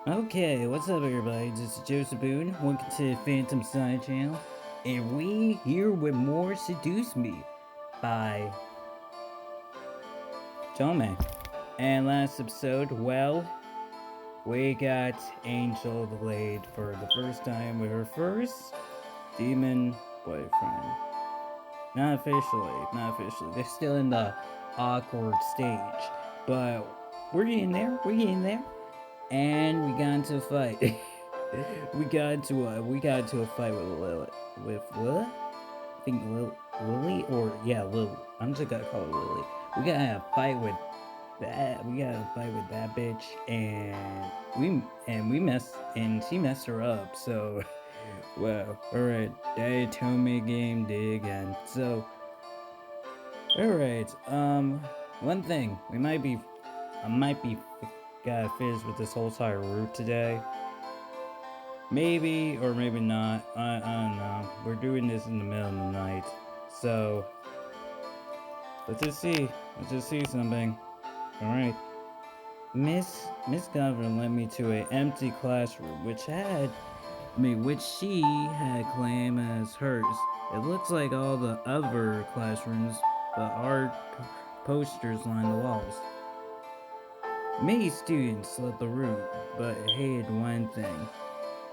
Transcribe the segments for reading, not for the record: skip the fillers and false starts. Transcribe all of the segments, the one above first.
Okay, what's up everybody? This is Joseph Boone. Welcome to Phantom Side Channel. And we here with more Seduce Me by Otome. And last episode, well, we got Angel delayed for the first time with her first demon boyfriend. Not officially. They're still in the awkward stage. But we're getting there. And we got into a fight. we got into a fight with Lily. I think Lily or yeah, Lily. I'm just gonna call her Lily. We got a fight with that. We got a fight with that bitch, and we messed and she messed her up. So, well, all right, that Tommy game did again. So, all right. One thing I might be got fizz with this whole entire route today. Maybe or maybe not. I don't know. We're doing this in the middle of the night. So let's just see. Let's just see something. Alright. Miss Governor led me to an empty classroom which she had claimed as hers. It looks like all the other classrooms, but art posters line the walls. Many students left the room, but hated one thing.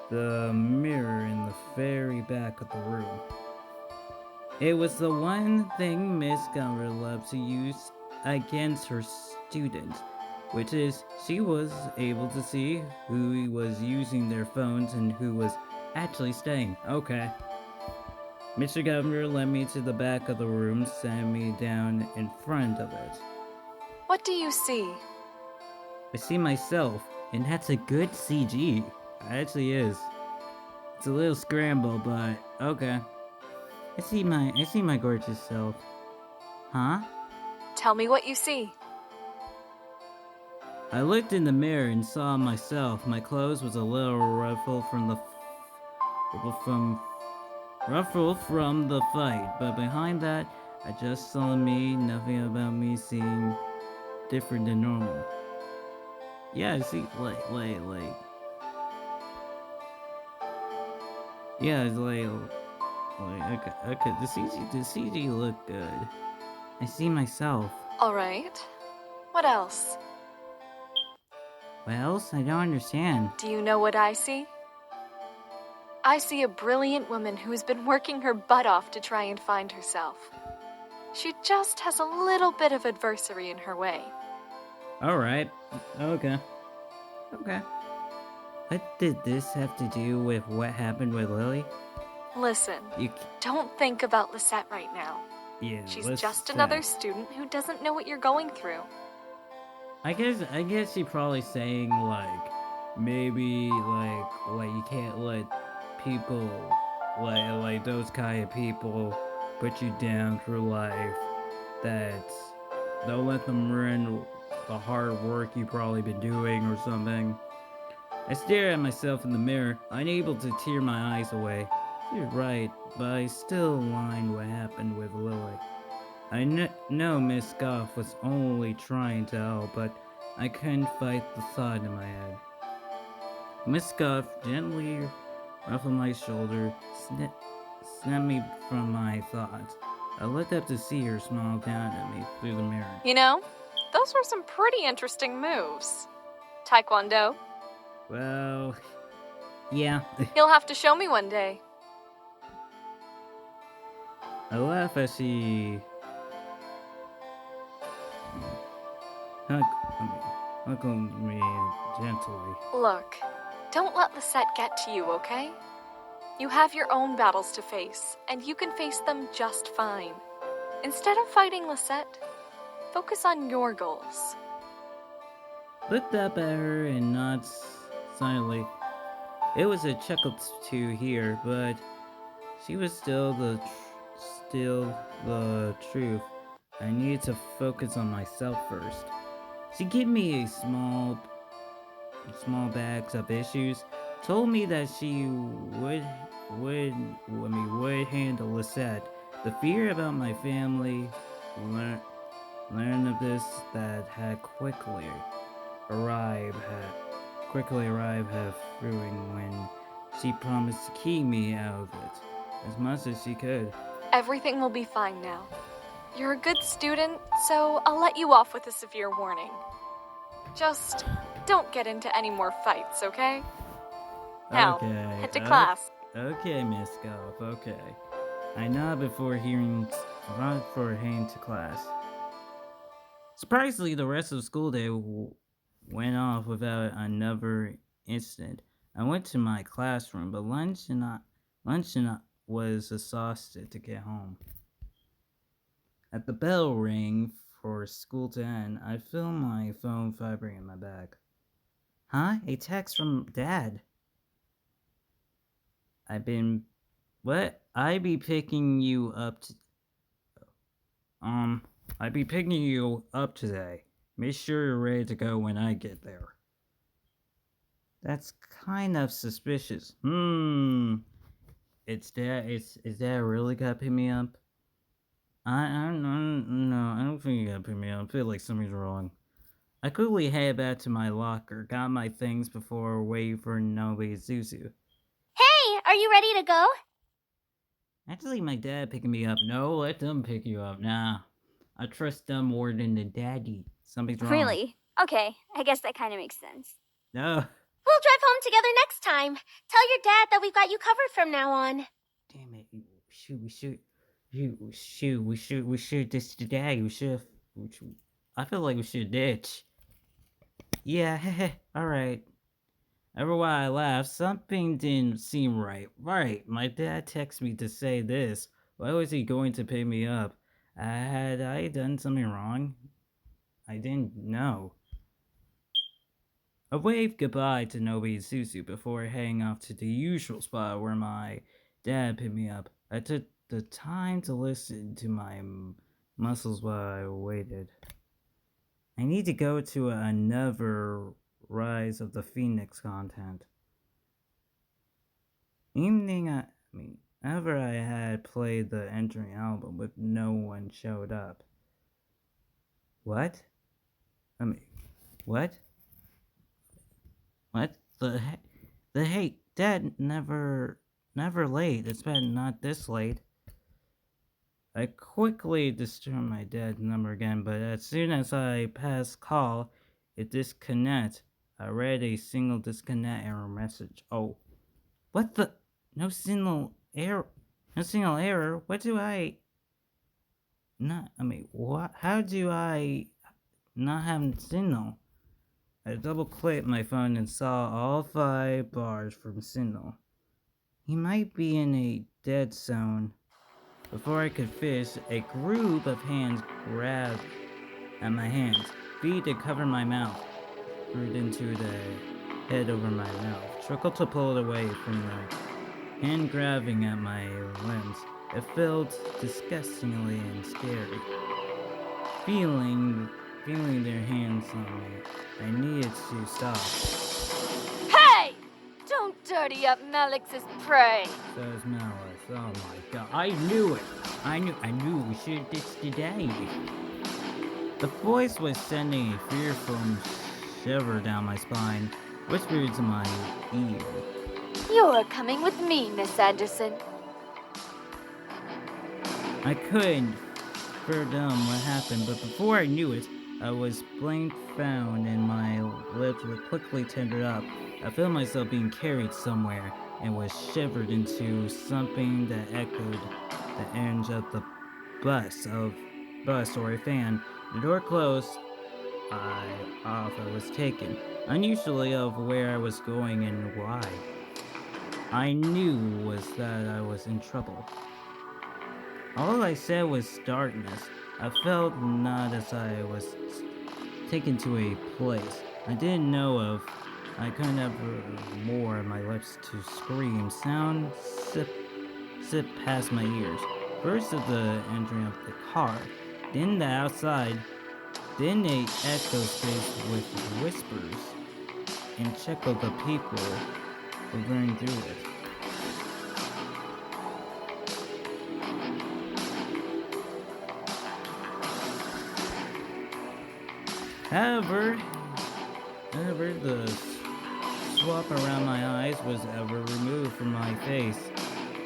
The mirror in the very back of the room. It was the one thing Miss Gummer loved to use against her students, which is she was able to see who was using their phones and who was actually staying. Okay. Mr. Governor led me to the back of the room, sat me down in front of it. What do you see? I see myself, and that's a good CG. It actually is. It's a little scrambled, but okay. I see my gorgeous self. Huh? Tell me what you see. I looked in the mirror and saw myself. My clothes was a little from ruffled from the fight, but behind that, I just saw me. Nothing about me seemed different than normal. Yeah, I see. Like. Yeah, it's okay. The CG looked good. I see myself. All right. What else? What else? I don't understand. Do you know what I see? I see a brilliant woman who's been working her butt off to try and find herself. She just has a little bit of adversary in her way. Alright. Okay. Okay. What did this have to do with what happened with Lily? Listen, You, don't think about Lisette right now. yeah, She's just another student who doesn't know what you're going through. I guess she probably saying like maybe like you can't let people like those kind of people put you down through life. That don't let them ruin the hard work you probably been doing or something. I stare at myself in the mirror, unable to tear my eyes away. She's right, but I still mind what happened with Lily. I know Miss Goff was only trying to help, but I couldn't fight the thought in my head. Miss Goff gently ruffled my shoulder, snapped me from my thoughts. I looked up to see her smile down at me through the mirror. You know, those were some pretty interesting moves. Taekwondo. Well, yeah. You'll have to show me one day. I laugh as she hugged me gently. Look, don't let Lisette get to you, okay? You have your own battles to face, and you can face them just fine. Instead of fighting Lisette, focus on your goals. Looked up at her and nodded silently. It was a chuckle to hear, but she was still the truth. I needed to focus on myself first. She gave me a small bags of issues. Told me that she would handle Lisette. The fear about my family learned of this that had quickly arrived quickly arrived half brewing when she promised to keep me out of it as much as she could. Everything will be fine now. You're a good student, so I'll let you off with a severe warning. Just don't get into any more fights, okay? Now, Okay, head to class. okay, Miss Golf, okay. I nod before heading to class. Surprisingly, the rest of the school day went off without another incident. I went to my classroom, but lunch and I was exhausted to get home. At the bell ring for school to end, I feel my phone vibrating in my bag. Huh? A text from Dad. I've been what? Um, I'd be picking you up today. Make sure you're ready to go when I get there. That's kind of suspicious. Is that really gonna pick me up? I don't know. I don't think you gotta pick me up. I feel like something's wrong. I quickly headed back to my locker, got my things before waiting for Nobi Zuzu. Hey, are you ready to go? Actually, my dad picking me up. No, let them pick you up. Nah, I trust them more than the daddy. Something's wrong. Really? Okay, I guess that kind of makes sense. No. We'll drive home together next time. Tell your dad that we've got you covered from now on. Damn it! We should this today. I feel like we should ditch. Yeah, all right. Every while I laughed, something didn't seem right. Right, my dad texted me to say this. Why was he going to pick me up? Had I done something wrong? I didn't know. I waved goodbye to Nobi and Susu before heading off to the usual spot where my dad picked me up. I took the time to listen to my muscles while I waited. I need to go to another Rise of the Phoenix content. Ever I had played the entering album, but no one showed up. What? What? What? Hey, Dad, never late. It's been not this late. I quickly disturbed my dad's number again, but as soon as I passed call, it disconnect. I read a single disconnect error message. Oh, what the? No single error. No single error. What do I? Not. What? How do I not have signal? I double-clicked my phone and saw all 5 bars from signal. He might be in a dead zone. Before I could finish, a group of hands grabbed at my hands, feet to cover my mouth, screwed into the head over my mouth, struggled to pull it away from the hand grabbing at my limbs. It felt disgustingly and scary. Feeling their hands on me, I needed to stop. Hey! Don't dirty up Malix's prey. Says Malice. Oh my god. I knew it. I knew we should have ditched today. The voice was sending a fearful shiver down my spine, whispered to my ear. You're coming with me, Miss Anderson. I couldn't fathom what happened, but before I knew it, I was blank found and my lips were quickly tended up. I felt myself being carried somewhere and was shivered into something that echoed the edge of the bus or a fan. The door closed. I was taken, unusually of where I was going and why. I knew was that I was in trouble. All I said was darkness. I felt not as I was taken to a place I didn't know of. I couldn't have more my lips to scream. Sound sip past my ears. First of the entry of the car, then the outside, then a echo space with whispers, and check of the people hovering through it. However, the swap around my eyes was ever removed from my face,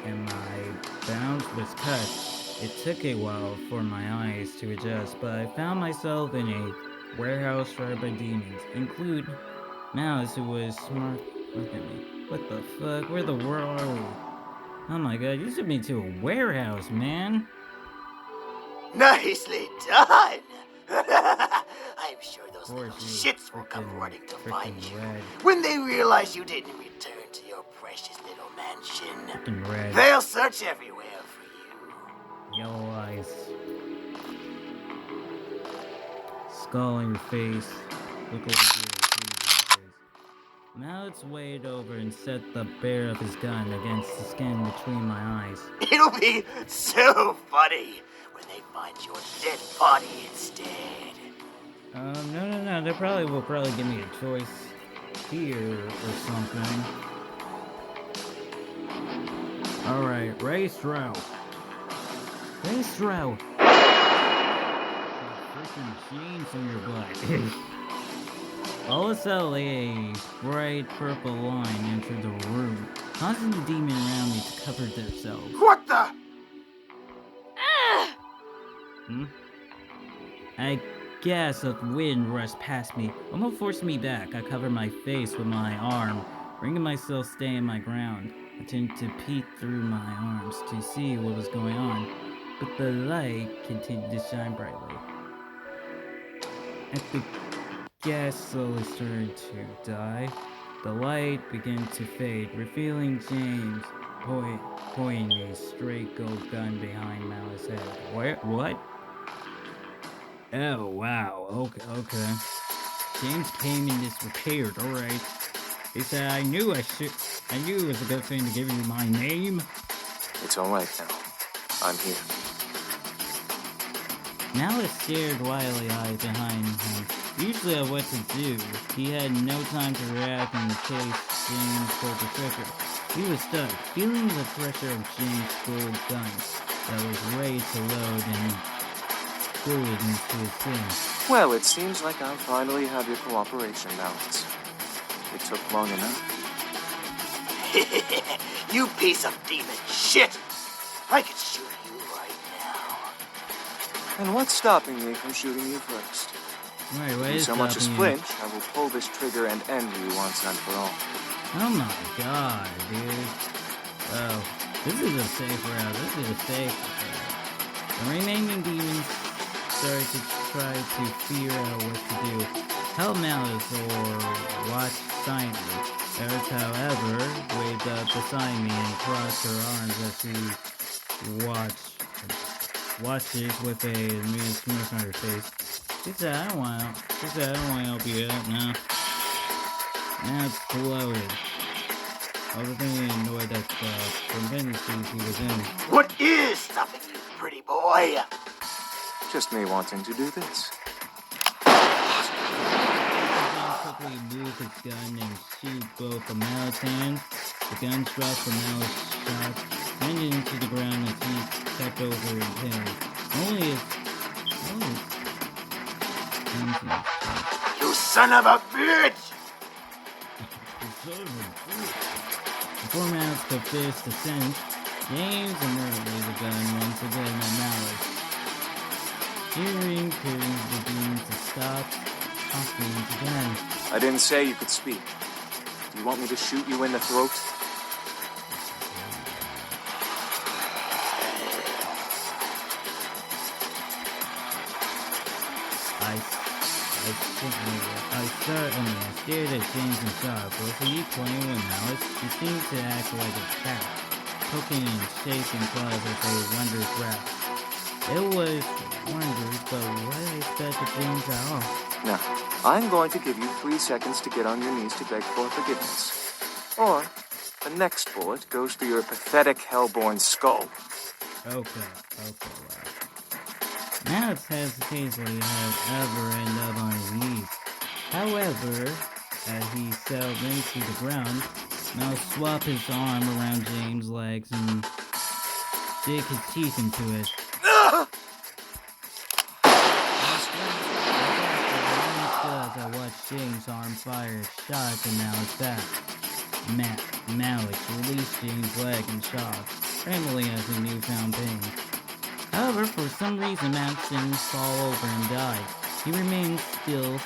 and my bounce was cut. It took a while for my eyes to adjust, but I found myself in a warehouse surrounded by demons, include Mouse, who was smart. Look at me. What the fuck? Where the world are we? Oh my god, you took me to a warehouse, man. Nicely done! I'm sure those Of little course, you shits will come running to freaking find you red. when they realize you didn't return to your precious little mansion. Freaking red. They'll search everywhere for you. Yellow eyes. Skull on your face. Look like you. Mallets weighed over and set the barrel of his gun against the skin between my eyes. It'll be so funny when they find your dead body instead. No. They will probably give me a choice here or something. Alright, race route. Race route. Freaking jeans in your butt. All of a sudden, a bright purple line entered the room, causing the demon around me to cover themselves. What the? I guess a wind rushed past me, almost forcing me back. I covered my face with my arm, bringing myself stay in my ground. I tended to peek through my arms to see what was going on, but the light continued to shine brightly. As the gas slowly started to die, the light began to fade, revealing James pointing a straight gold gun behind Malice's head. What? Oh, wow. Okay. James came in this repaired, alright. He said, I knew it was a good thing to give you my name. It's alright now. I'm here. Malice stared wildly-eyed behind him, usually at what to do. He had no time to react in case James pulled the trigger. He was stuck, feeling the pressure of James' gold gun that was ready to load and bullet into his skin. Well, it seems like I finally have your cooperation, Malice. It took long enough. You piece of demon shit! I could shoot you right now. And what's stopping me from shooting you first? Right, what If you is so much as stopping you? flinch, I will pull this trigger and end you once and for all. Oh my god, dude. Oh, this is a safe route. The remaining demons started to try to figure out what to do. Help Malice or watch silently. Earth, however, waved up beside me and crossed her arms as she watches with a amused smirk on her face. She said, I don't want to help you out now. Now it's exploded. I was really annoyed at the contingencies he was in. What is stopping you, pretty boy? Just me wanting to do this. He quickly moved his gun and shoot both the Malice hands. The gun dropped from Malice's shot, landed into the ground as he checked over and pinned. Only You son of a bitch! Before Malice could finish the sentence, James immediately the gun once again at Malice. Cheering the demon to stop talking again. I didn't say you could speak. Do you want me to shoot you in the throat? I stared at James in shock. Was he playing with Malice? He seemed to act like a cat, poking and shaking claws with a wondrous rap. It was wondrous, but why did I expect the James at all? Now, I'm going to give you 3 seconds to get on your knees to beg for forgiveness. Or, the next bullet goes through your pathetic hellborn skull. Okay, wow. Malice has occasionally ever end up on his knees. However, as he settled into the ground, Malice swapped his arm around James' legs and dig his teeth into it. As I watched James' arm fire a shot to Malice's back. Malik released James' leg in shock, trembling at the newfound pain. However, for some reason, Max didn't fall over and die. He remained still,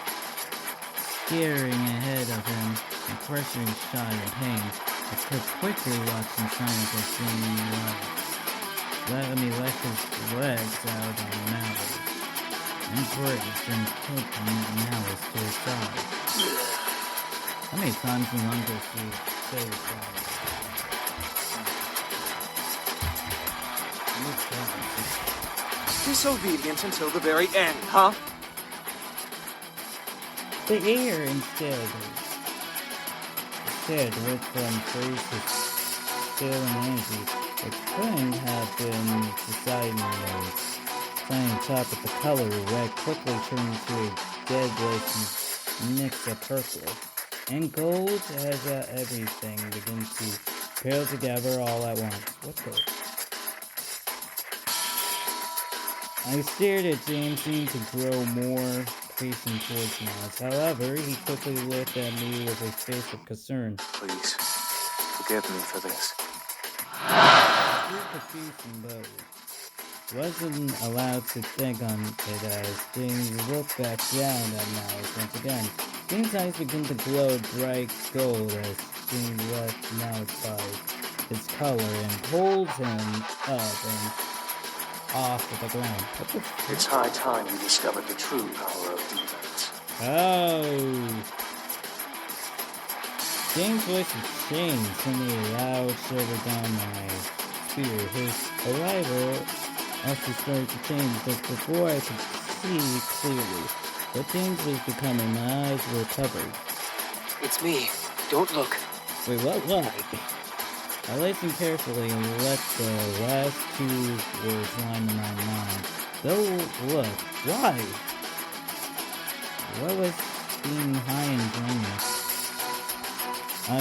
staring ahead of him and crushing shot in pain. I could quickly watch in silence as Jamie let his legs out on Malik, embraced and took Malice to his side. How many times in Uncle say sorry? Disobedience until the very end, huh? The air instead went from praise to still and energy. It couldn't have been deciding on top of the color red quickly turned to a deadless mix of purple. And gold as everything begins to pair together all at once. What the? I stared at James, seemed to grow more facing towards Miles. However, he quickly looked at me with a face of concern. Please, forgive me for this. I was confused but wasn't allowed to think on it as James looked back down at Miles once again. James' eyes began to glow bright gold as James left Miles by his color and pulled him up and off of the ground. What the f- It's high time you discovered the true power of demons. Oh! James' voice was changed, sending a loud shiver down my spirit. His arrival also started to change just before I could see clearly. What James was becoming, my eyes were covered. It's me. Don't look. Wait, what? I listened carefully and let the last two words line in my mind. Don't look. Why? What was being high and dreamy? I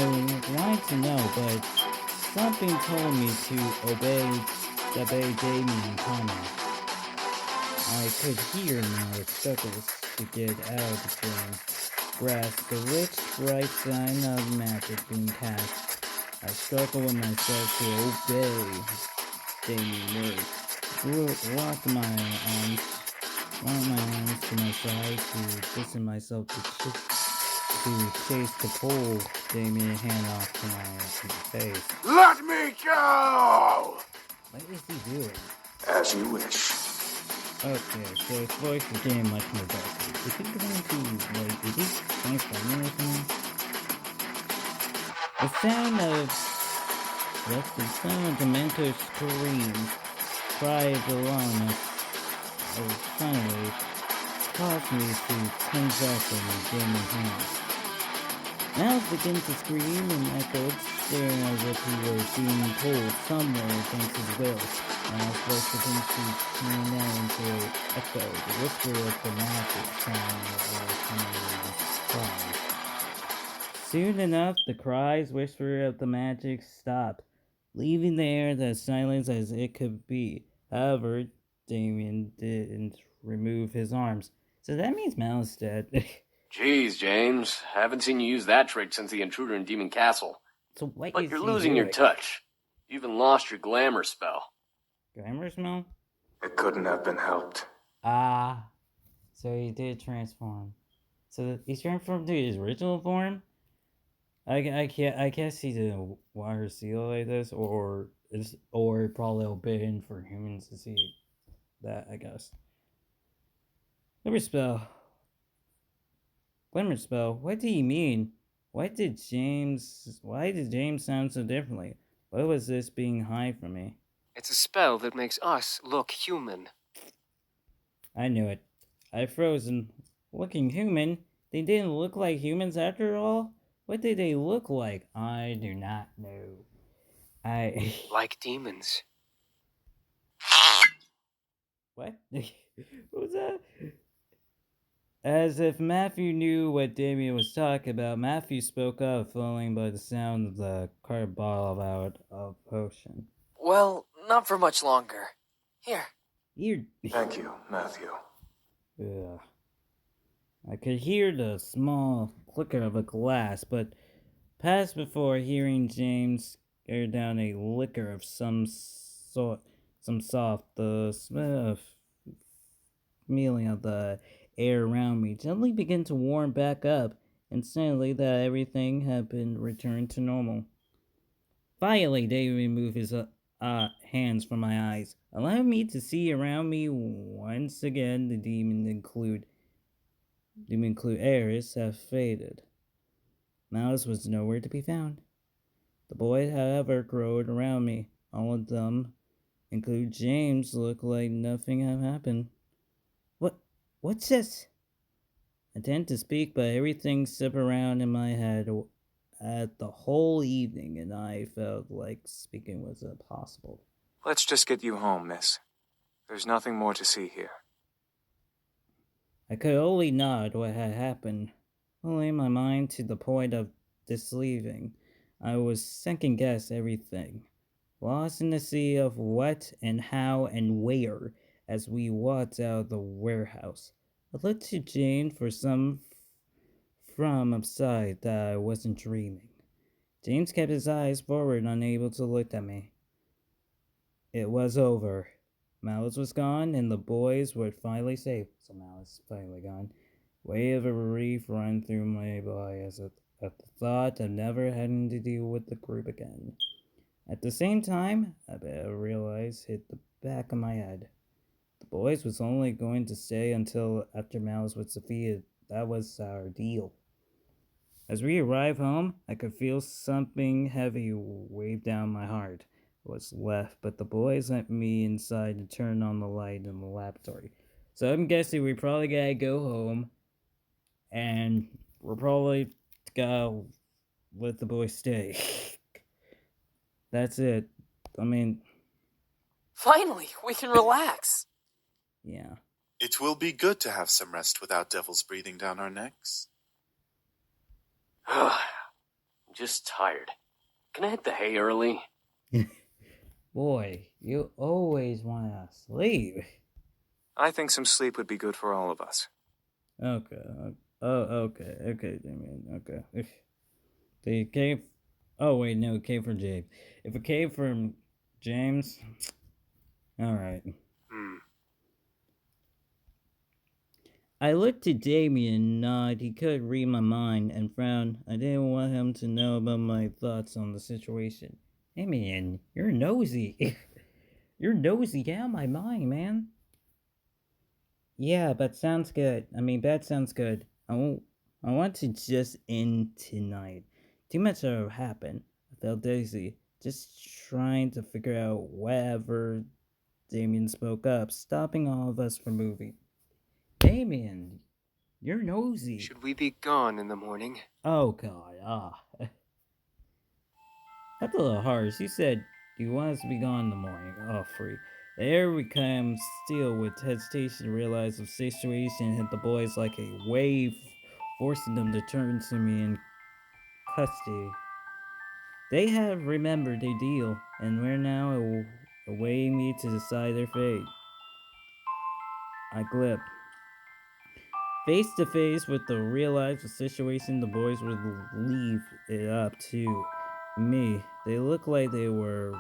wanted to know, but something told me to obey Damien comment. I could hear Malik struggles to get out of the dream. Grasp the rich, bright sign of magic being cast. I struggle with myself to obey Damien words. Locked my arms to my side to distance myself to chase the pull Damien hand off to my face. Let me go! What is he doing? As you wish. Okay, so his voice is getting much more darker. Is he going to, is he transforming or something? The sound of the mentor screams, cries along suddenly caused me to tense up and get my hands. Miles began to scream and echoed, staring as if he were being pulled somewhere against his will. Miles' voice began to turn out into an echo, the whisper of the magic sound of coming cries. Soon enough, the cries, whisper of the magic stopped, leaving the air as silent as it could be. However, Damien didn't remove his arms. So that means Miles is dead. Jeez, James. Haven't seen you use that trick since the intruder in Demon Castle. So what But is you're he losing your doing? touch. You even lost your glamour spell. Glamour smell? It couldn't have been helped. Ah. So he did transform. So he's transformed to his original form? I guess he didn't want her to see it like this, or probably open for humans to see that, I guess. Glamour spell. Glamour spell. What do you mean? Why did James sound so differently? Why was this being hide from me? It's a spell that makes us look human. I knew it. I frozen. Looking human? They didn't look like humans after all? What did they look like? I do not know. Like demons. What? What was that? As if Matthew knew what Damien was talking about, Matthew spoke up, flowing by the sound of the cart bottle out of potion. Well, not for much longer. Here. Thank you, Matthew. Ugh. I could hear the small clicker of a glass, but passed before hearing James air down a liquor of some sort, some soft, the smell of feeling of the air around me gently began to warm back up, and suddenly that everything had been returned to normal. Finally, David removed his hands from my eyes, allowing me to see around me once again. The demon include Eris have faded. Malice was nowhere to be found. The boys, however, crowed around me. All of them, including James, looked like nothing had happened. What? What's this? I tend to speak, but everything slipped around in my head at the whole evening, and I felt like speaking was impossible. Let's just get you home, miss. There's nothing more to see here. I could only nod what had happened, pulling my mind to the point of disbelieving. I was second guess everything, lost in the sea of what and how and where as we walked out of the warehouse. I looked to Jane for some from upside that I wasn't dreaming. James kept his eyes forward, unable to look at me. It was over. Malice was gone, and the boys were finally safe. So Malice finally gone. Wave of relief ran through my body as at the thought of never having to deal with the group again. At the same time, a bit of realize hit the back of my head. The boys was only going to stay until after Malice was defeated. That was our deal. As we arrived home, I could feel something heavy wave down my heart. I was left, but the boys let me inside to turn on the light in the laboratory. So I'm guessing we probably gotta go home, and we're probably gotta let the boys stay. That's it. I mean, Finally, we can relax. yeah. It will be good to have some rest without devils breathing down our necks. I'm just tired. Can I hit the hay early? Boy, you always want to sleep. I think some sleep would be good for all of us. Okay. Okay, Damien. Okay. They came. Oh wait, no, it came from James. If it came from James, all right. I looked at Damien and nodded. He could read my mind and frowned. I didn't want him to know about my thoughts on the situation. Damien, you're nosy. You're nosy. Get out of my mind, man. Yeah, but sounds good. I mean, that sounds good. I want to just end tonight. Too much have happened. I felt dizzy, just trying to figure out whatever. Damien spoke up, stopping all of us from moving. Damien, you're nosy. Should we be gone in the morning? Oh God, that's a little harsh. You said you want us to be gone in the morning. Oh, free. The air became still with hesitation. Realized the situation hit the boys like a wave, forcing them to turn to me in custody. They have remembered their deal, and were now awaiting me to decide their fate. I glipped. Face to face with the realized situation, the boys would leave it up to me. They looked like they were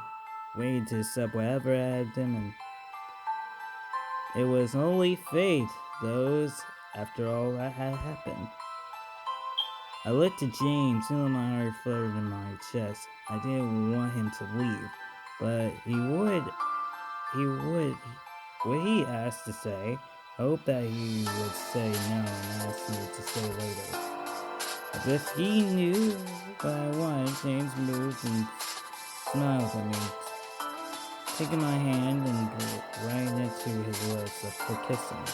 waiting to accept whatever had them, and it was only fate, those, after all that had happened. I looked at James, feeling my heart flutter in my chest. I didn't want him to leave, but what he asked to say. I hope that he would say no and ask me to stay later. As if he knew what I wanted, James moved and smiled at me, taking my hand and right next to his lips for kissing.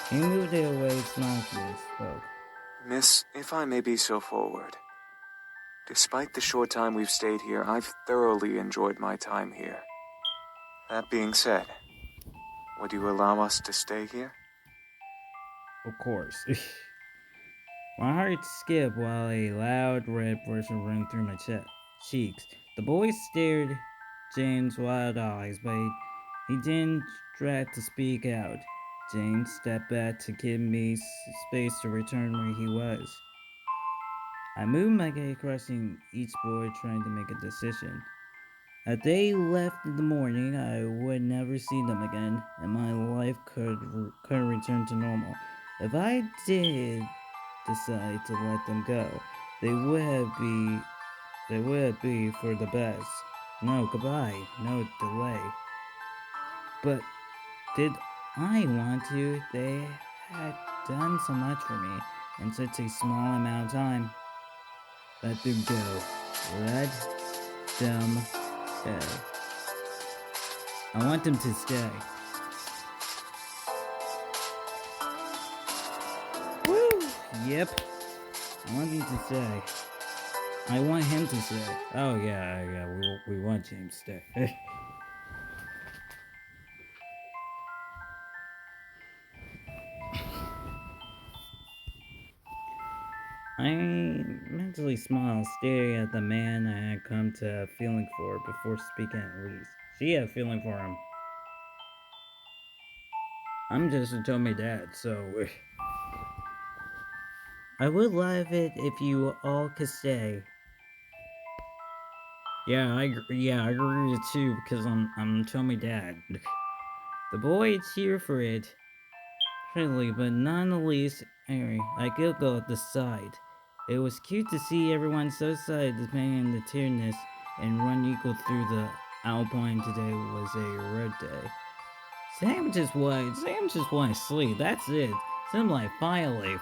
He moved it away, smiled at me, and spoke. Miss, if I may be so forward. Despite the short time we've stayed here, I've thoroughly enjoyed my time here. That being said, would you allow us to stay here? Of course. My heart skipped while a loud red blushing ran through my cheeks. The boy stared James' wide eyes, but he didn't try to speak out. James stepped back to give me space to return where he was. I moved my gate crossing each board trying to make a decision. If they left in the morning, I would never see them again, and my life could return to normal. If I did decide to let them go, they would be for the best. No goodbye, no delay. But did I want to? They had done so much for me in such a small amount of time. Let them go. Let them stay. I want them to stay. Woo! Yep. I want him to stay. I want him to stay. Oh yeah. We want James to stay. I mentally smiled, staring at the man I had come to have feeling for before speaking at least. She had feeling for him. I'm just a Tommy dad, so I would love it if you all could stay. Yeah, I agree with you too because I'm Tommy dad. The boys here for it. Friendly, but none the least angry. I could go at the side. It was cute to see everyone so excited to play in the tierness and run equal through the Alpine. Today was a red day. Sam just want to sleep. That's it. Sam like, finally,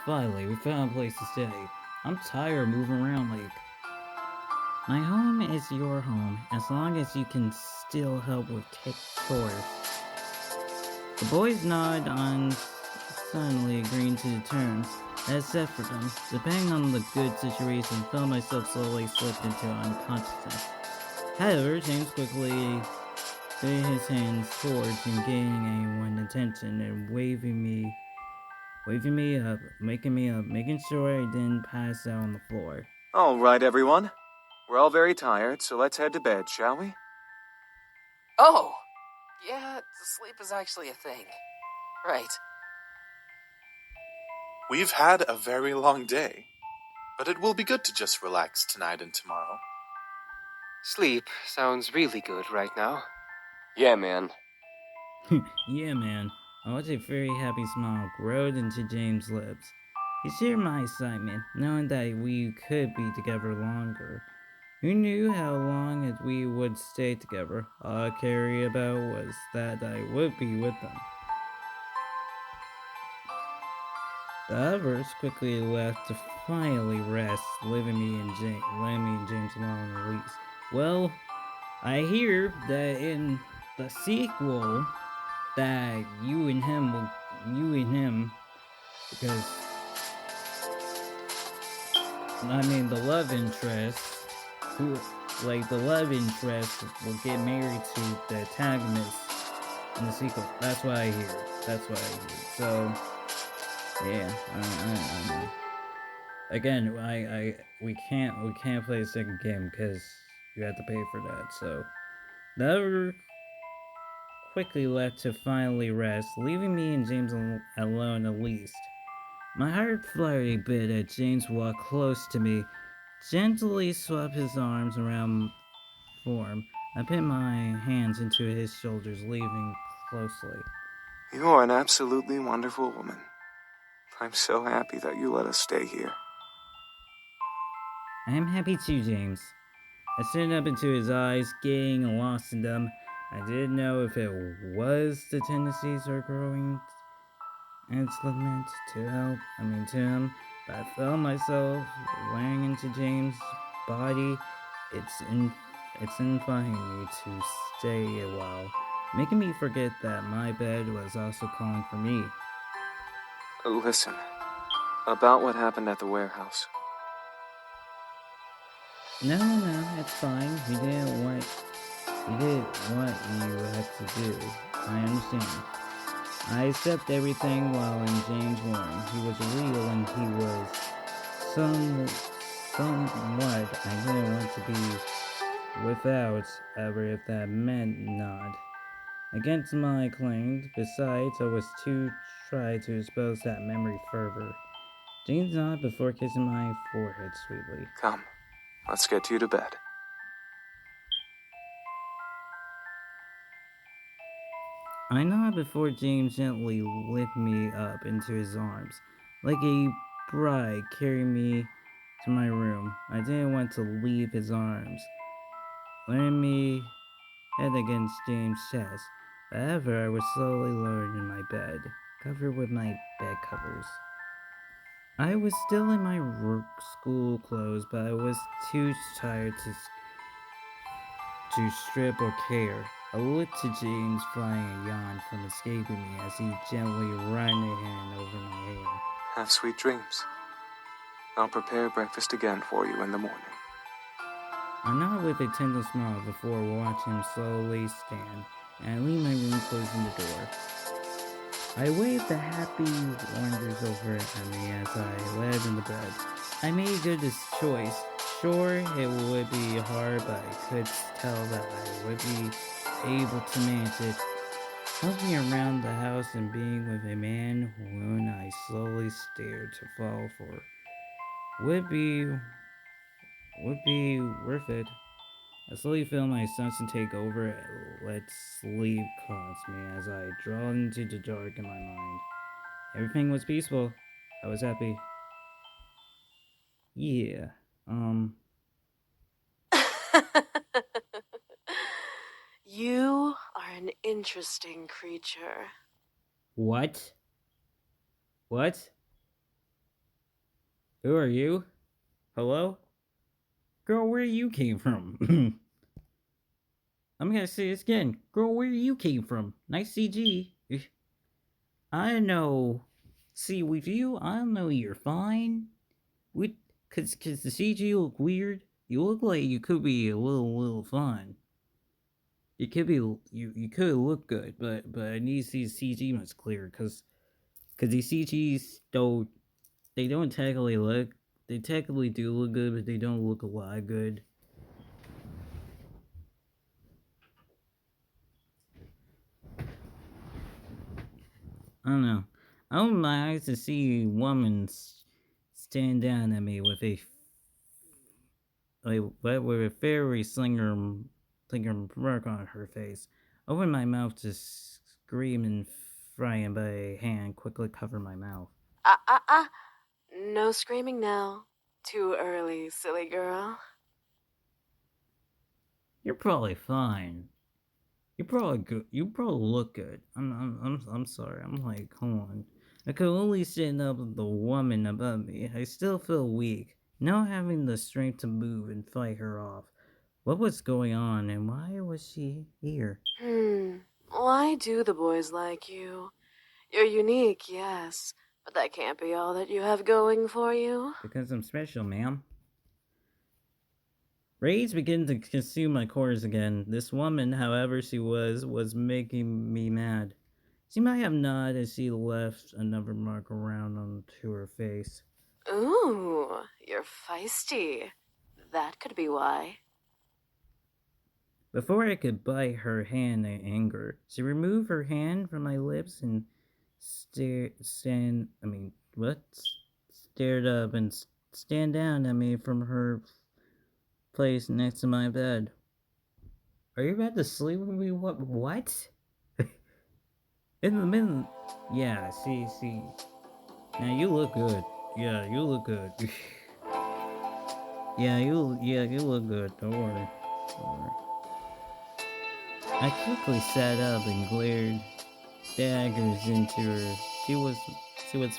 we found a place to stay. I'm tired of moving around like. My home is your home, as long as you can still help with chores. The boys nod on, suddenly agreeing to the terms. As set for them, depending on the good situation, found myself slowly slipped into unconsciousness. However, James quickly put his hands towards and gaining anyone's attention and waving me up, making sure I didn't pass out on the floor. All right, everyone. We're all very tired, so let's head to bed, shall we? Oh! Yeah, sleep is actually a thing. Right. We've had a very long day, but it will be good to just relax tonight and tomorrow. Sleep sounds really good right now. Yeah, man. Yeah, man. I watched a very happy smile grow into James' lips. He shared my excitement, knowing that we could be together longer. Who knew how long we would stay together? All I cared about was that I would be with them. The others quickly left to finally rest, letting me and James alone at least. Well, I hear that in the sequel, that you and him, because I mean the love interest, who like the love interest will get married to the antagonist in the sequel. That's what I hear. So yeah, I know. Again, we can't play a second game because you have to pay for that. So the quickly left to finally rest, leaving me and James alone at least. My heart fluttered a bit as James walked close to me, gently swept his arms around form. I put my hands into his shoulders, leaning closely. You are an absolutely wonderful woman. I'm so happy that you let us stay here. I am happy too, James. I stared up into his eyes, getting lost in them. I didn't know if it was the tendencies or growing entitlement to him, but I felt myself wearing into James' body. It's inviting me to stay a while, making me forget that my bed was also calling for me. Listen, about what happened at the warehouse. No, it's fine. You did what you had to do. I understand. I accept everything while in James Warren. He was real and he was somewhat I didn't want to be without ever if that meant not. Against my claims, besides, I was too try to expose that memory further. James nodded before kissing my forehead sweetly. Come, let's get you to bed. I nodded before James gently lifted me up into his arms, like a bride carrying me to my room. I didn't want to leave his arms, laying me head against James' chest. However, I was slowly lowered in my bed, covered with my bed covers. I was still in my school clothes, but I was too tired to strip or care. I looked to James, flying a yawn from escaping me as he gently ran a hand over my hair. Have sweet dreams. I'll prepare breakfast again for you in the morning. I nodded with a tender smile before watching him slowly stand, and I leave my room, closing the door. I waved the happy wonders over at me as I laid in the bed. I made a good choice. Sure, it would be hard, but I could tell that I would be able to manage it. Looking around the house and being with a man whom I slowly stared to fall for would be worth it. I slowly feel my senses take over and let sleep cause me as I draw into the dark in my mind. Everything was peaceful. I was happy. Yeah. You are an interesting creature. What? What? Who are you? Hello? Girl, where you came from? I'm gonna say this again. Girl, where you came from? Nice CG. I know. See, with you, I know you're fine. We, cause the CG look weird. You look like you could be a little fun. You could be, you could look good, but I need to see CG much clearer, cause these CGs they don't technically look, they technically do look good, but they don't look a lot good. I don't know. I opened my eyes to see a woman stand down at me with a fairy slinger mark on her face. I opened my mouth to scream and frightened, but a hand quickly covered my mouth. Ah, ah, ah. No screaming now. Too early, silly girl. You're probably fine. You probably good. You probably look good. I'm sorry. I'm like, come on. I could only stand up with the woman above me. I still feel weak, not having the strength to move and fight her off. What was going on, and why was she here? Why do the boys like you? You're unique, yes, but that can't be all that you have going for you. Because I'm special, ma'am. Rage began to consume my cores again. This woman, however she was making me mad. She might have nodded as she left another mark around onto her face. Ooh, you're feisty. That could be why. Before I could bite her hand in anger, she removed her hand from my lips and stared up and stand down at me from her place next to my bed. Are you about to sleep with me? What? In the middle. Yeah, see. Now you look good. Yeah, you look good. yeah, you look good. Don't worry. I quickly sat up and glared daggers into her. She was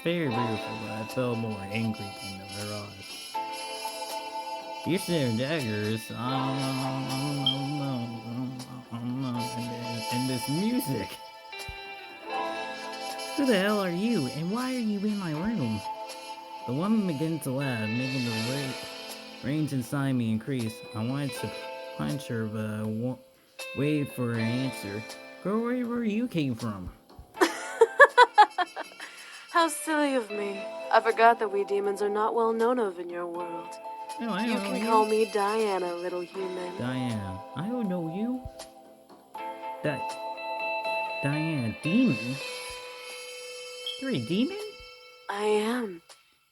very beautiful, but I felt more angry in her eyes. You said daggers. And this music. Who the hell are you? And why are you in my room? The woman began to laugh, making the range inside me increase. I wanted to punch her, but I waited for her answer. Girl, where you came from? How silly of me. I forgot that we demons are not well known of in your world. No, I You don't know can you. call me Diana, little human. Diana. I don't know you. Diana, demon? You're a demon? I am.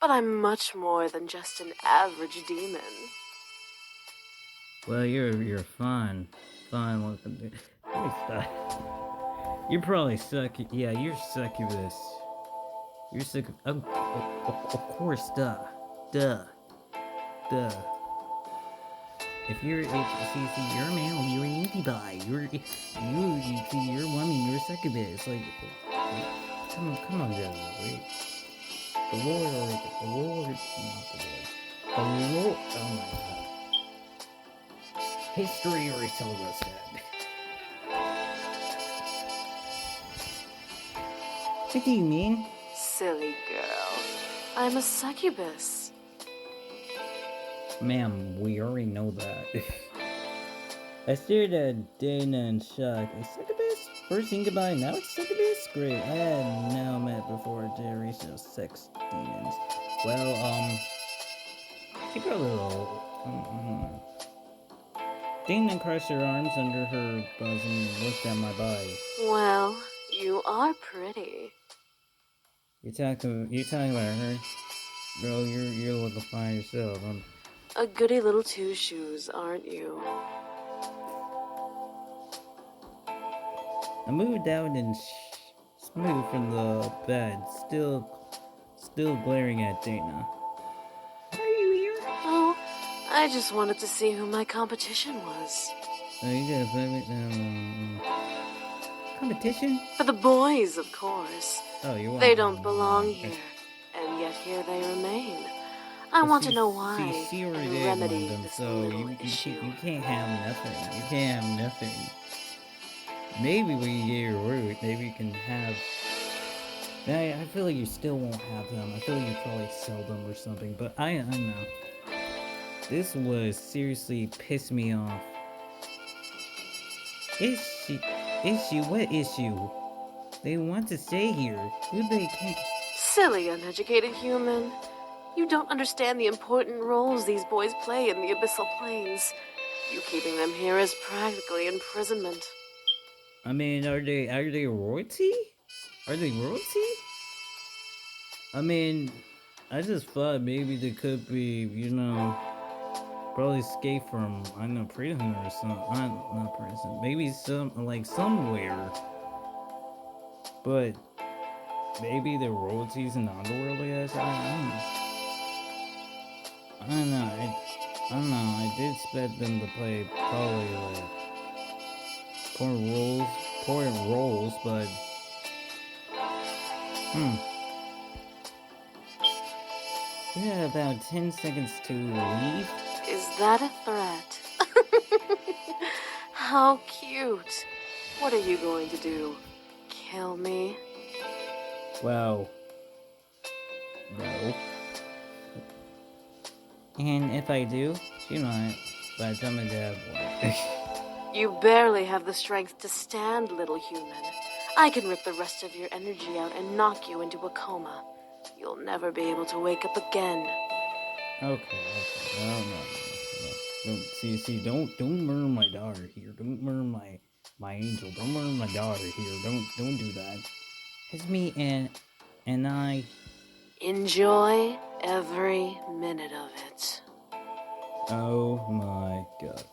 But I'm much more than just an average demon. Well, you're fine looking. Dude. Let me stop. You're probably sucky. Yeah, you're succubus. You're sick. Of course, duh. If you're, see, you're a male, you're an anti-bi. You're a woman, you're a succubus. Like, come on, Joe. Wait. The Lord, not the Lord. The Lord, oh my god. History or tells us that. What do you mean? Silly girl. I'm a succubus. Ma'am, we already know that. I stared at Dana in shock. A succubus? First think about it, now it's succubus? Great, I had now met before a generation of sex demons. Well, she got a little... Dana crossed her arms under her bosom and looked at my body. Well, you are pretty. You're talking about her? Bro, you're looking fine yourself. A goody little two-shoes, aren't you? I moved out and smooth from the bed, still glaring at Dana. Are you here? Oh, I just wanted to see who my competition was. Oh, you gotta put me competition? For the boys, of course. Oh, you want? They don't belong here, and yet here they remain. I want to know why, See, already and did remedy want them, this so little you issue. can't have nothing. You can't have nothing. Maybe we can get your root. Maybe you can have. I feel like you still won't have them. I feel like you probably sell them or something. But I don't know. This was seriously pissed me off. Issue? What issue? They want to stay here. Who they can't. Silly, uneducated human. You don't understand the important roles these boys play in the abyssal planes. You keeping them here is practically imprisonment. I mean, are they royalty? Are they royalty? I mean, I just thought maybe they could be, probably escape from, I don't know, prison or something. Not prison. Maybe somewhere. But maybe the royalties in the underworld, I guess. I don't know. I don't know. I did expect them to play probably like important roles, but you have about 10 seconds to leave. Is that a threat? How cute. What are you going to do? Kill me? Well, no. And if I do, by the time I have one. You barely have the strength to stand, little human. I can rip the rest of your energy out and knock you into a coma. You'll never be able to wake up again. Okay. No. Don't murder my daughter here. Don't murder my angel. Don't murder my daughter here. Don't do that. It's me and I. Enjoy every minute of it. Oh my god.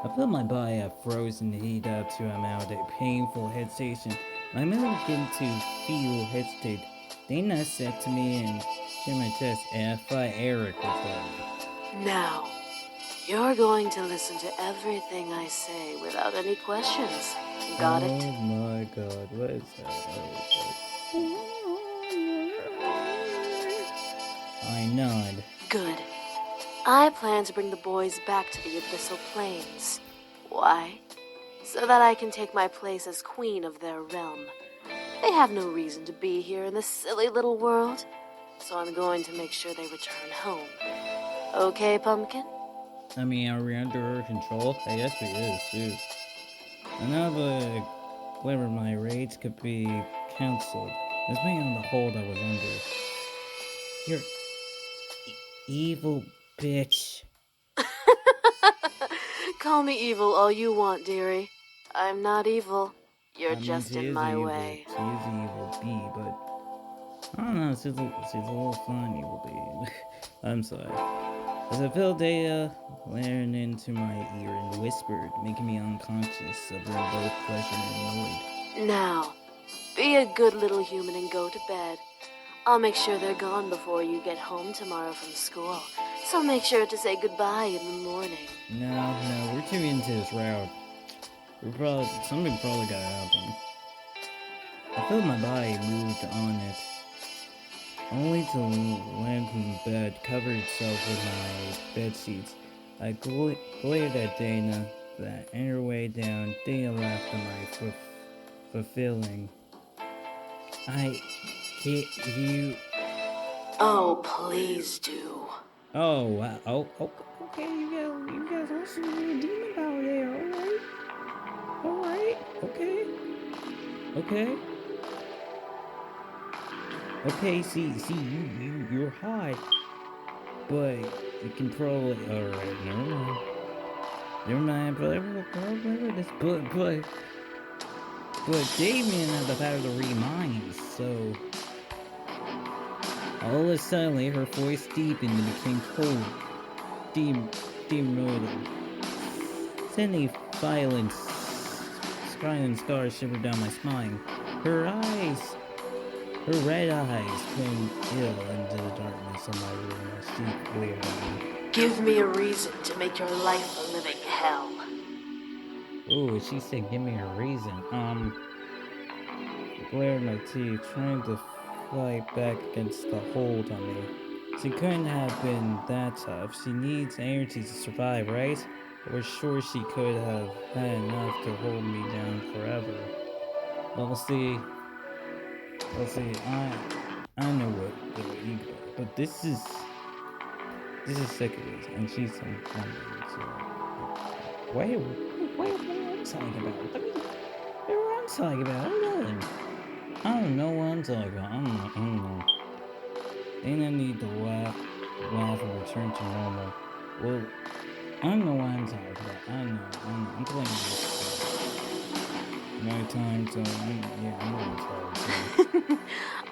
I felt my body had frozen heat up to amount a painful hesitation. My mouth began to feel hesitate. Dana said to me and to my chest, and I thought Eric was there. Now, you're going to listen to everything I say without any questions. Got it? Oh my god, what is that? I nod. Good. I plan to bring the boys back to the abyssal planes. Why? So that I can take my place as queen of their realm. They have no reason to be here in this silly little world, so I'm going to make sure they return home. Okay, Pumpkin? I mean, are we under her control? I guess we is, too. I know, but whatever, my rage could be cancelled. This being on the hold I was under. You're evil bitch. Call me evil all you want, dearie. I'm not evil. You're I mean, just she in is my evil. way. She is evil, B, but I don't know, she's a little funny, will be. I'm sorry. As I felt Data glaring into my ear and whispered, making me unconscious of being both pleasant and annoyed. Now, be a good little human and go to bed. I'll make sure they're gone before you get home tomorrow from school. So make sure to say goodbye in the morning. No, we're too into this route. Something probably gotta happen. I felt my body moved on it, only to land in bed, cover itself with my bed sheets. I glared at Dana, that on her way down. Dana laughed at my fulfilling. I can't you. Oh, please do. Oh wow. Okay. You guys also need a demon power there. All right. Okay. Okay. See. You're hot, but you can probably. All right. Never mind. But I'll play with this. But Damien had the power to read minds, so all of a sudden her voice deepened and became cold, demodal. Sending violent scars shivered down my spine. Her red eyes glared ill into the darkness of my room as she glared at me. Give me a reason to make your life a living hell. Ooh, she said give me a reason. Glared my teeth, trying to fight back against the hold on me. She couldn't have been that tough. She needs energy to survive, right? I was sure she could have had enough to hold me down forever. We'll see. I know what the ego, but this is sickness, and she's some woman. So wait, what I'm talking about? What I'm talking about? Hold on. I don't know what I'm talking about. I don't know. Then I need to laugh and return to normal. Well, I don't know what I'm talking about. I know. I'm playing this night time, so I'm really sorry.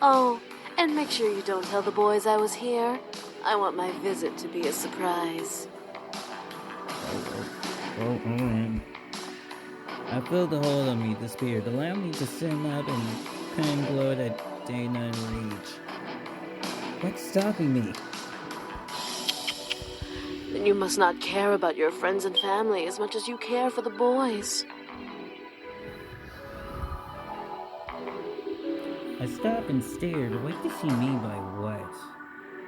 Oh, and make sure you don't tell the boys I was here. I want my visit to be a surprise. Alright. I felt the hold on me disappeared, allowing me to sit up and pen glowed at Dana in rage. What's stopping me? Then you must not care about your friends and family as much as you care for the boys. I stopped and stared. What did she mean by what?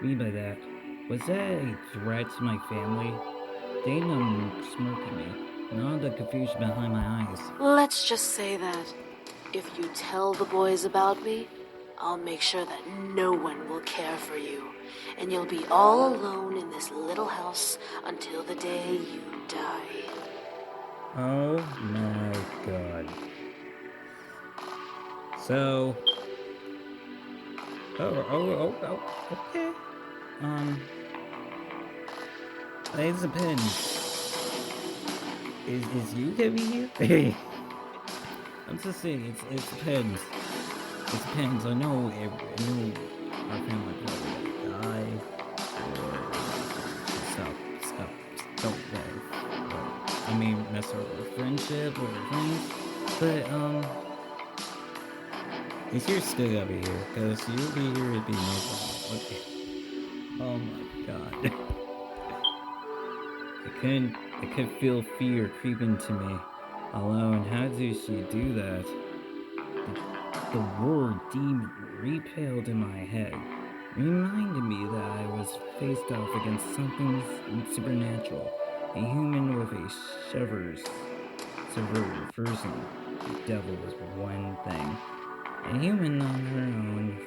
Mean by that? Was that a threat to my family? Dana smirked at me, none of the confusion behind my eyes. Let's just say that if you tell the boys about me, I'll make sure that no one will care for you, and you'll be all alone in this little house until the day you die. Oh my god. So. Okay. It depends. Is you gonna be here? I'm just saying, it depends. It depends. I know our family probably die, or stop life. I mean, mess up our friendship or friends, but if you're still gonna be here, cause you'll be here, it'd be no problem. Okay. Oh my god. I could feel fear creeping to me. Alone, how did she do that? The word demon repelled in my head, reminded me that I was faced off against something supernatural, a human with a subverted version. The devil was one thing, a human on her own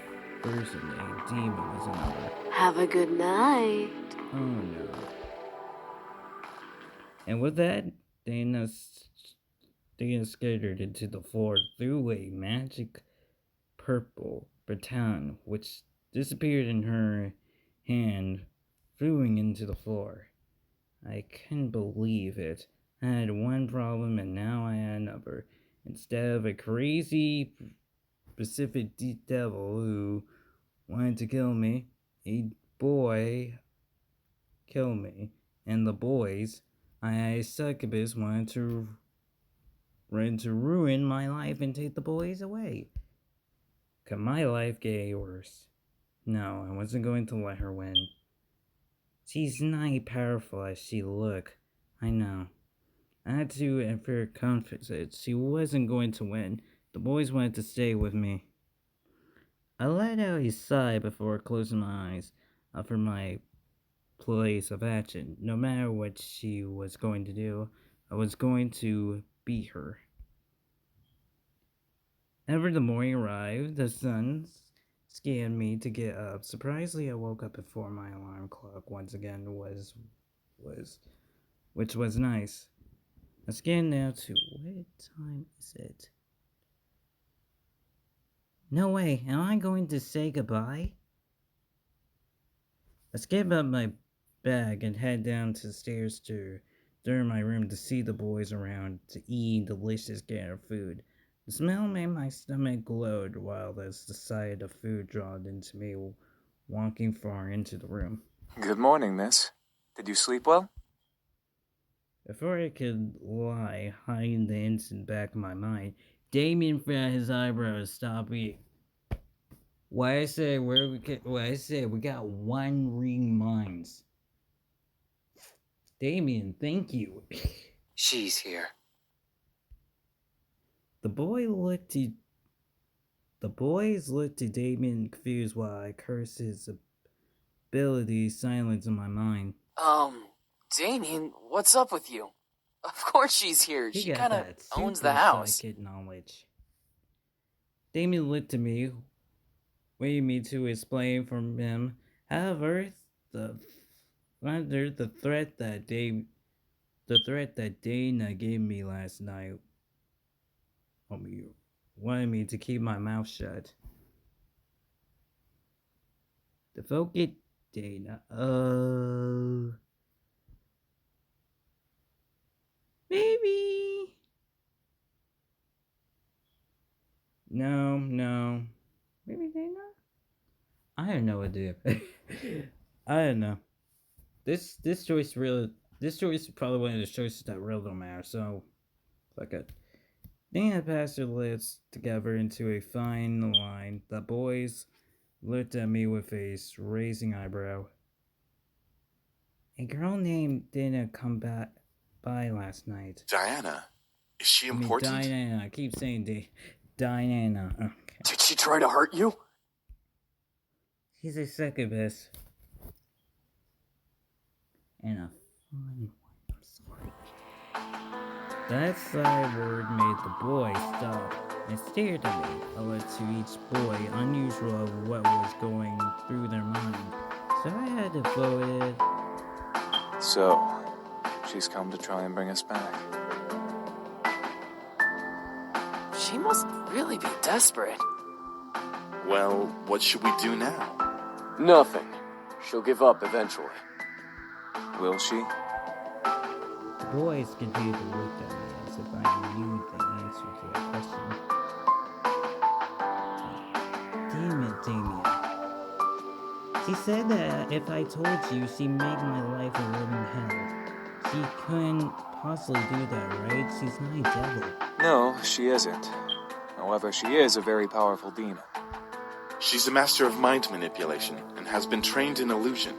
version, a demon was another. Have a good night. Oh no. And with that, Dana scattered into the floor through a magic purple baton, which disappeared in her hand, flowing into the floor. I couldn't believe it. I had one problem and now I had another. Instead of a crazy Pacific devil who wanted to kill me. A boy killed me. And the boys, I succubus, wanted to ruin my life and take the boys away. Could my life get any worse? No, I wasn't going to let her win. She's not as powerful as she looked. I know. I had to infer confidence that she wasn't going to win. The boys wanted to stay with me. I let out a sigh before closing my eyes for my place of action. No matter what she was going to do, I was going to beat her. Ever the morning arrived, the sun scanned me to get up. Surprisingly, I woke up before my alarm clock once again which was nice. I scanned now to what time is it? No way, am I going to say goodbye? I skip up my bag and head down to the stairs to my room to see the boys around to eat delicious can of food. The smell made my stomach glow while as the sight of food drawn into me, walking far into the room. Good morning, miss. Did you sleep well? Before I could lie, hiding the instant back of my mind, Damien flat his eyebrows, stopped me. Why I say we got one ring minds. Damien, thank you. She's here. The boys looked to Damien confused while I cursed his ability silence in my mind. Damien, what's up with you? Of course she's here. He She got kinda that owns super the house. psychic knowledge. Damien looked to me, waiting me to explain from him. However, the threat that Dana gave me last night wanted me to keep my mouth shut. The focus Dana. Maybe. No. Maybe Dana? I have no idea. I don't know. This choice is probably one of the choices that really don't matter, so fuck it. Dana passed her lips together into a fine line. The boys looked at me with a raising eyebrow. A girl named Dana come by last night. Diana, is she important? Diana. I keep saying Diana. Okay. Did she try to hurt you? She's a succubus. And a fun one. I'm sorry. That side word made the boy stop and stared at me. I let to each boy unusual of what was going through their mind. So I had to vote it. So, she's come to try and bring us back. She must really be desperate. Well, what should we do now? Nothing. She'll give up eventually. Will she? The boys continued to look at me as if I knew the answer to that question. Damn it, Damien. She said that if I told you, she'd make my life a living hell. She couldn't possibly do that, right? She's not a devil. No, she isn't. However, she is a very powerful demon. She's a master of mind manipulation and has been trained in illusion.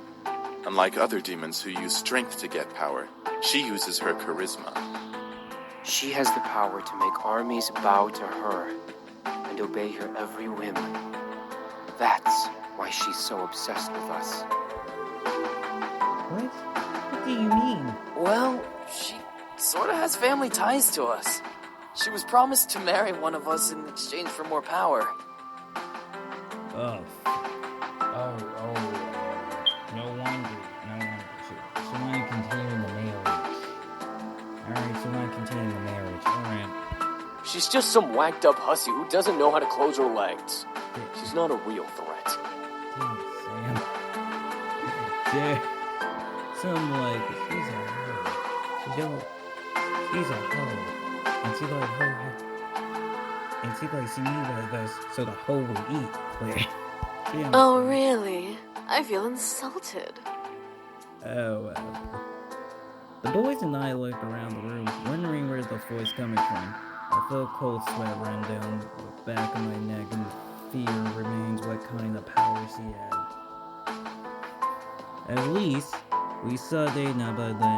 Unlike other demons who use strength to get power, she uses her charisma. She has the power to make armies bow to her and obey her every whim. That's why she's so obsessed with us. What? What do you mean? Well, she sorta has family ties to us. She was promised to marry one of us in exchange for more power. Oh. No wonder. So want to continue the marriage. Alright, so want to continue the marriage. Alright. She's just some whacked up hussy who doesn't know how to close her legs. She's not a real threat. Damn, Sam. Yeah. Some like, she's a hoe. She's a hoe. And she like hoe. And she like, she knew that, so the hoe would eat. Like, Be honest, Oh, right? really? I feel insulted. Oh, the boys and I looked around the room, wondering where the voice coming from. I felt cold sweat run down the back of my neck, and fear remains what kind of powers he had. At least, we saw Dana by the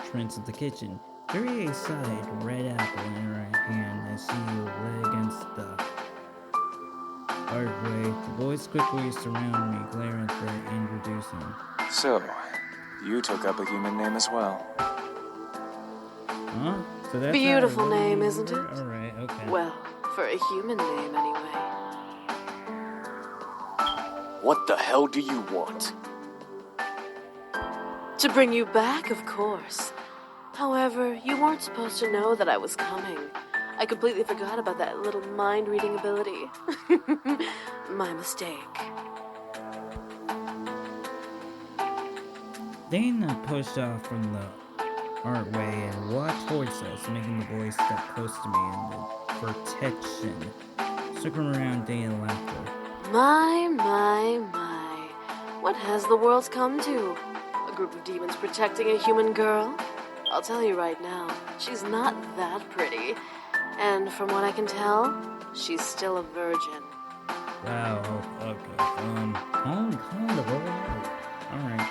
entrance of the kitchen. Very excited, red apple in her hand as she lay against the archway. The boys quickly surround me, glaring at the introducing. So, you took up a human name as well. Huh? So that's Beautiful how I name, really isn't were? it? Alright, okay. Well, for a human name, anyway. What the hell do you want? To bring you back, of course. However, you weren't supposed to know that I was coming. I completely forgot about that little mind-reading ability. My mistake. Dana pushed off from the archway and walked towards us, making the boys step close to me in the protection. Circling around, Dana laughed her. My. What has the world come to? A group of demons protecting a human girl? I'll tell you right now, she's not that pretty. And from what I can tell, she's still a virgin. Wow, okay. Calm the roll out. Alright.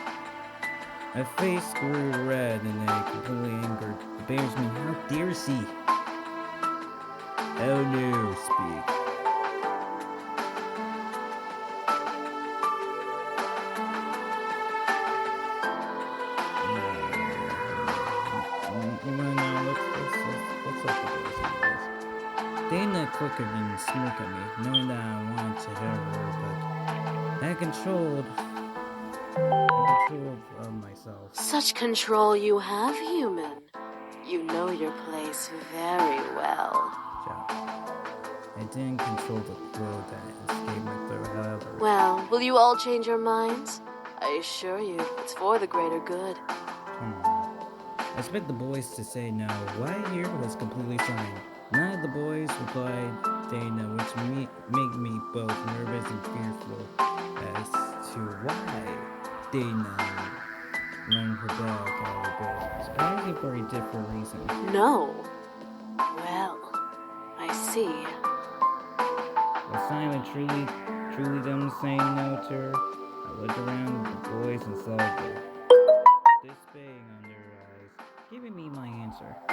My face grew red and I completely angered. The bears me, how dare she? How no, speak. Let's let the boys handle this. Dana quicker than smirk at me, knowing that I wanted to hurt her, but I controlled myself. Such control you have, human. You know your place very well. I didn't control the blow that escaped my throat, however. Well, will you all change your minds? I assure you, it's for the greater good. Come on. I expect the boys to say no. Wyatt here was completely silent. None of the boys replied Dana, which made me both nervous and fearful as to why Dana rang her back out of bed, surprisingly for a different reason. No. Well, I see. Was Simon truly done saying no to her? I looked around at the boys and saw them displaying on their eyes, giving me my answer. I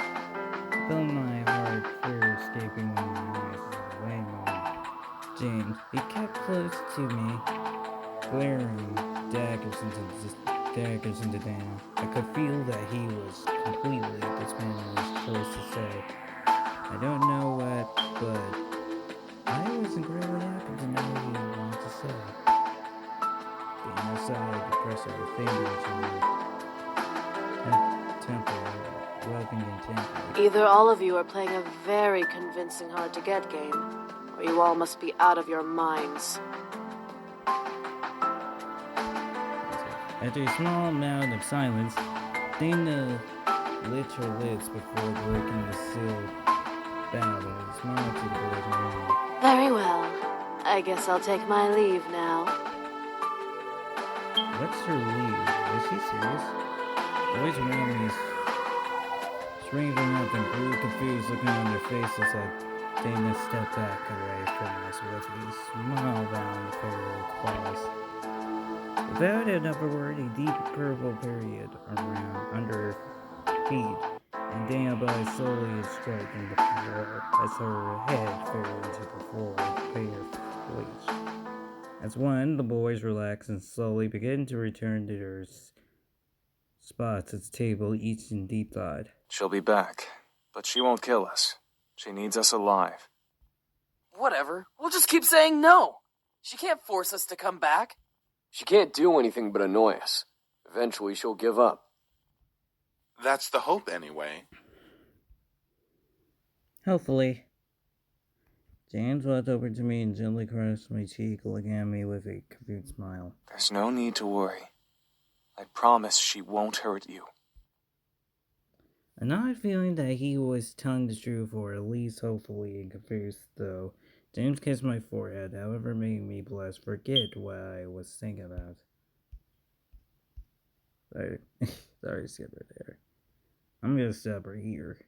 felt my heart fear escaping when my eyes was weighing on James. He kept close to me, glaring daggers into Dana. I could feel that he was completely dismayed in his choice to say, I don't know what, but I was incredibly happy to know what he wanted to say. Dana sighed to press her fingers in her temple, rubbing intently. Either all of you are playing a very convincing hard-to-get game, or you all must be out of your minds. After a small amount of silence, Dana lit her lips before breaking the sealed bow and smiled to the boys around me. Very well. I guess I'll take my leave now. What's her leave? Is she serious? The boys around me shrinking up and grew confused, looking on their faces as Dana stepped back away from us with a smile round her claws. Without another word, a deep purple period under her feet, and Dana body slowly striking the floor as her head fell into the floor with bare flesh. As one, the boys relax and slowly begin to return to their spots at the table, each in deep thought. She'll be back, but she won't kill us. She needs us alive. Whatever. We'll just keep saying no. She can't force us to come back. She can't do anything but annoy us. Eventually, she'll give up. That's the hope, anyway. Hopefully. James walked over to me and gently caressed my cheek, looking at me with a confused smile. There's no need to worry. I promise she won't hurt you. An odd feeling that he was telling the truth, or at least hopefully, and confused though James kissed my forehead, however making me blush. Forget what I was thinking about. Sorry, sorry, skip it there. I'm gonna stop right here.